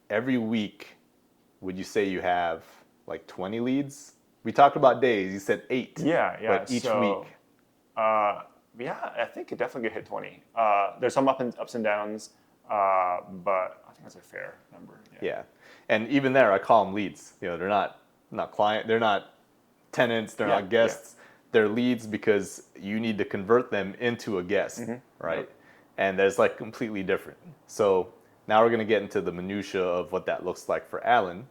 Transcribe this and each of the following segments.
Every week, would you say you have like 20 leads? We talked about days. You said 8. Yeah. But each week. Yeah, I think it definitely could hit 20. There's some ups and downs, but I think that's a fair number. Yeah. And even there, I call them leads. They're not client. They're not tenants. They're not guests. They're leads because you need to convert them into a guest, right? Yep. And that's like completely different. So now we're going to get into the minutia of what that looks like for Alan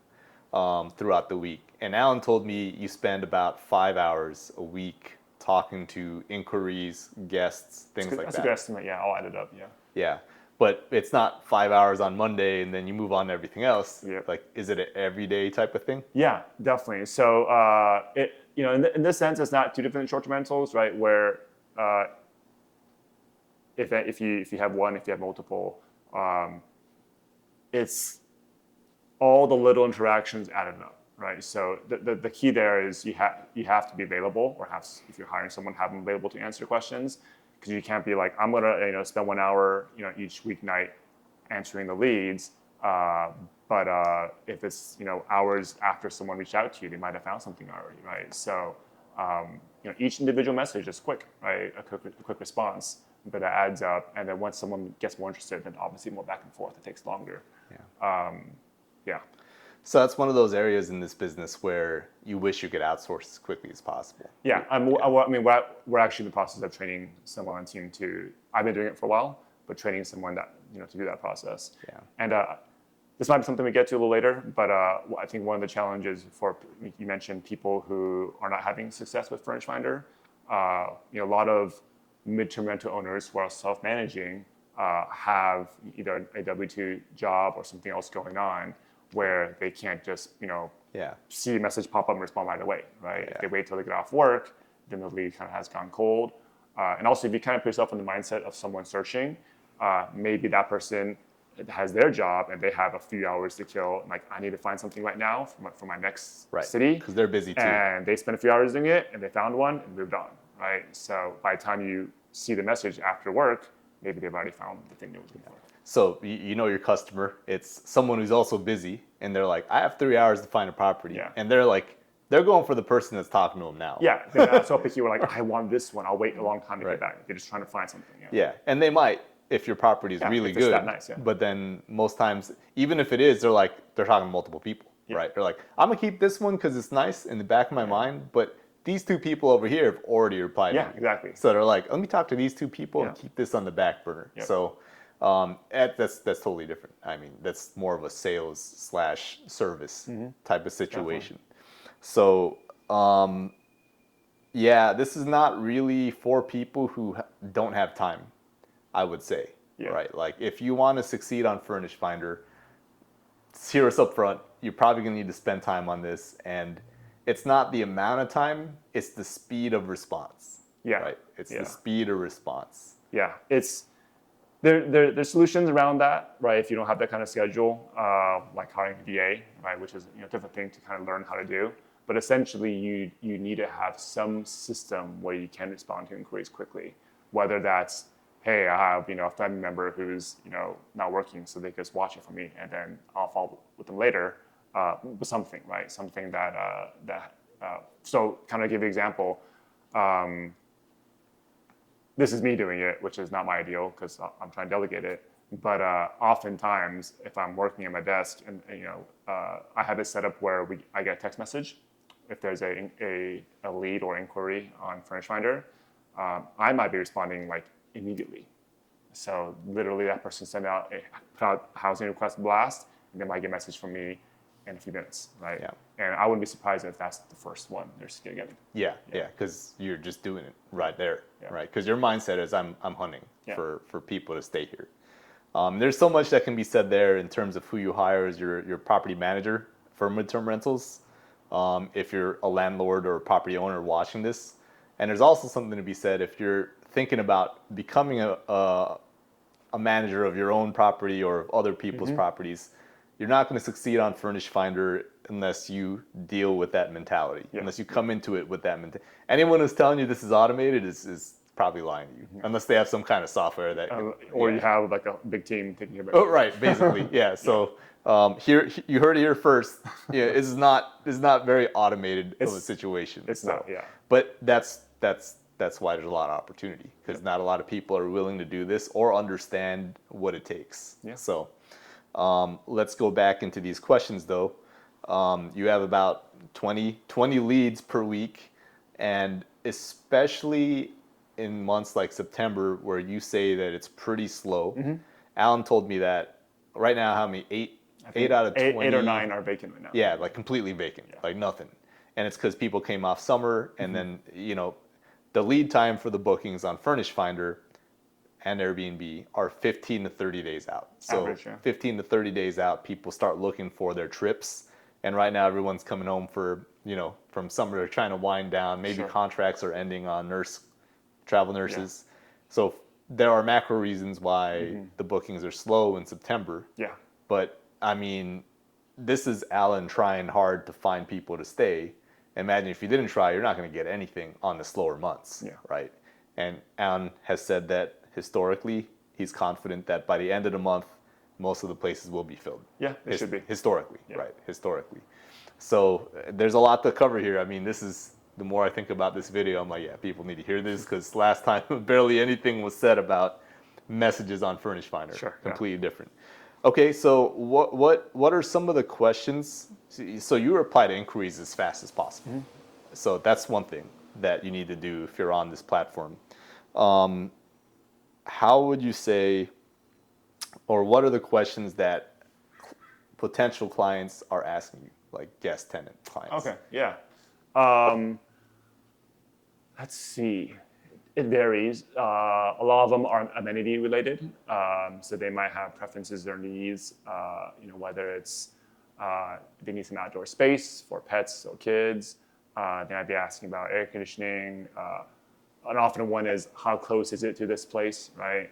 throughout the week. And Alan told me you spend about 5 hours a week talking to inquiries, guests, things like that. That's a good estimate. Yeah, I'll add it up. Yeah. Yeah. But it's not 5 hours on Monday and then you move on to everything else. Yep. Like, is it an everyday type of thing? Yeah, definitely. So in this sense, it's not two different short-term rentals, right? Where if you have one, if you have multiple, it's all the little interactions added up, right? So the key there is you have to be available, or if you're hiring someone, have them available to answer questions, because you can't be like, I'm gonna spend 1 hour each weeknight answering the leads, but if it's hours after someone reached out to you, they might have found something already, right? So each individual message is quick, right? A quick response, but it adds up, and then once someone gets more interested, then obviously more back and forth, it takes longer. Yeah. So that's one of those areas in this business where you wish you could outsource as quickly as possible. Yeah, we're actually in the process of training someone on the team to. I've been doing it for a while, but training someone that to do that process. Yeah. And this might be something we get to a little later, but I think one of the challenges for you mentioned people who are not having success with Furnished Finder. A lot of midterm rental owners who are self-managing have either a W-2 job or something else going on, where they can't just see a message pop up and respond right away, right? Yeah. If they wait till they get off work, then the lead kind of has gone cold. And also, if you kind of put yourself in the mindset of someone searching, maybe that person has their job and they have a few hours to kill. Like, I need to find something right now for my next city. Because they're busy too. And they spent a few hours doing it and they found one and moved on, right? So by the time you see the message after work, maybe they've already found the thing they were looking for. So you know your customer, it's someone who's also busy, and they're like, I have 3 hours to find a property. Yeah. And they're going for the person that's talking to them now. Yeah, they're not so picky. We're like, I want this one. I'll wait a long time to get back. They're just trying to find something. Yeah, and they might, if your property is really good. That nice, But then most times, even if it is, they're talking to multiple people, right? They're like, I'm gonna keep this one because it's nice in the back of my mind, but these two people over here have already replied. Yeah, exactly. So they're like, let me talk to these two people and keep this on the back burner. Yep. So that's totally different. I mean, that's more of a sales / service type of situation. Definitely. So this is not really for people who don't have time, I would say, right? Like, if you want to succeed on Furnished Finder, hear us up front. You're probably going to need to spend time on this, and it's not the amount of time; it's the speed of response. Yeah, right. It's the speed of response. Yeah, it's there's solutions around that, right? If you don't have that kind of schedule, like hiring a VA, right, which is a different thing to kind of learn how to do. But essentially, you need to have some system where you can respond to inquiries quickly. Whether that's, hey, I have a family member who's not working, so they just watch it for me, and then I'll follow with them later with something, right? Something that so kind of give you an example. This is me doing it, which is not my ideal because I'm trying to delegate it. But oftentimes, if I'm working at my desk and I have it set up where I get a text message if there's a lead or inquiry on Furnished Finder, I might be responding like immediately. So literally, that person sent out a housing request blast, and they might get a message from me in a few minutes, right? Yeah. And I wouldn't be surprised if that's the first one they're getting. Yeah, because you're just doing it right there, right? Because your mindset is I'm hunting for people to stay here. There's so much that can be said there in terms of who you hire as your property manager for midterm rentals. If you're a landlord or a property owner watching this, and there's also something to be said if you're thinking about becoming a manager of your own property or of other people's properties. You're not going to succeed on Furnished Finder unless you deal with that mentality, unless you come into it with that mentality. Anyone who's telling you this is automated is probably lying to you, unless they have some kind of software that. Or you have like a big team taking care of it. Oh, right, basically, yeah. So here you heard it here first. Yeah, it's not very automated of a situation. It's not, yeah. But that's why there's a lot of opportunity, because not a lot of people are willing to do this or understand what it takes. Yeah. So let's go back into these questions though. You have about 20 leads per week, and especially in months like September where you say that it's pretty slow. Alan told me that right now, how many? Eight out of 20. 8 or 9 are vacant right now. Yeah, like completely vacant, like nothing. And it's because people came off summer, and then, the lead time for the bookings on Furnished Finder and Airbnb are 15 to 30 days out. So Average, yeah. 15 to 30 days out, people start looking for their trips. And right now, everyone's coming home for, from summer, they're trying to wind down. Maybe contracts are ending on travel nurses. Yeah. So there are macro reasons why the bookings are slow in September. Yeah. But I mean, this is Alan trying hard to find people to stay. Imagine if you didn't try, you're not going to get anything on the slower months, right? And Alan has said that historically, he's confident that by the end of the month, most of the places will be filled. Yeah, it should be. Historically, right? Historically. So there's a lot to cover here. I mean, the more I think about this video, I'm like, yeah, people need to hear this, because last time barely anything was said about messages on Furnished Finder. Sure. Completely different. Okay, so what are some of the questions? So you reply to inquiries as fast as possible. So that's one thing that you need to do if you're on this platform. How would you say, or what are the questions that potential clients are asking you, like guest tenant clients? Okay, yeah. Let's see. It varies. A lot of them are amenity related, so they might have preferences or needs. Whether it's they need some outdoor space for pets or kids. They might be asking about air conditioning. And often one is, how close is it to this place, right?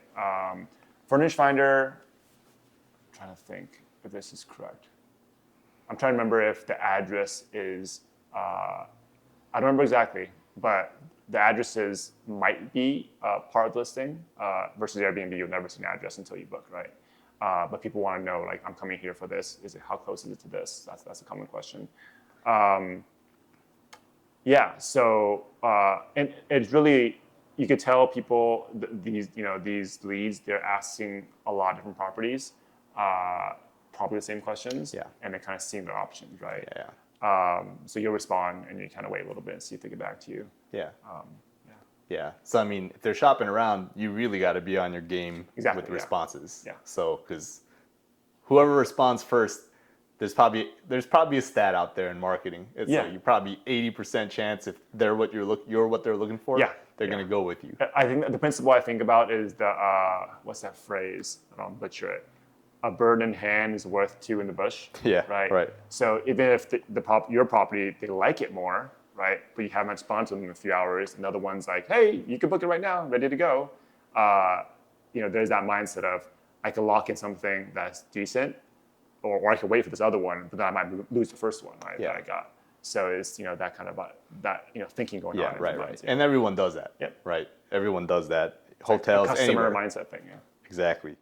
Furnished Finder, I'm trying to think if this is correct. I'm trying to remember if the address is, I don't remember exactly, but the addresses might be part of the listing versus Airbnb. You'll never see an address until you book, right? But people want to know, like, I'm coming here for this. How close is it to this? That's a common question. So and it's really, you could tell people these leads, they're asking a lot of different properties, probably the same questions, and they're kind of seeing their options, right? So you'll respond and you kind of wait a little bit and see if they get back to you. So I mean, if they're shopping around, you really got to be on your game with the responses. So because whoever responds first, there's probably a stat out there in marketing. It's like you probably 80% chance if they're what you're what they're looking for. They're gonna go with you. I think the principle I think about is the what's that phrase? I don't butcher it. A bird in hand is worth 2 in the bush. Right. So even if your property, they like it more, right? But you haven't responded to them in a few hours. Another one's like, hey, you can book it right now, ready to go. There's that mindset of, I can lock in something that's decent, or I can wait for this other one, but then I might lose the first one, right? That I got. So it's that kind of thinking going on. Right. And everyone does that. Right. Everyone does that. It's Hotels, like a customer anywhere. mindset thing. Exactly.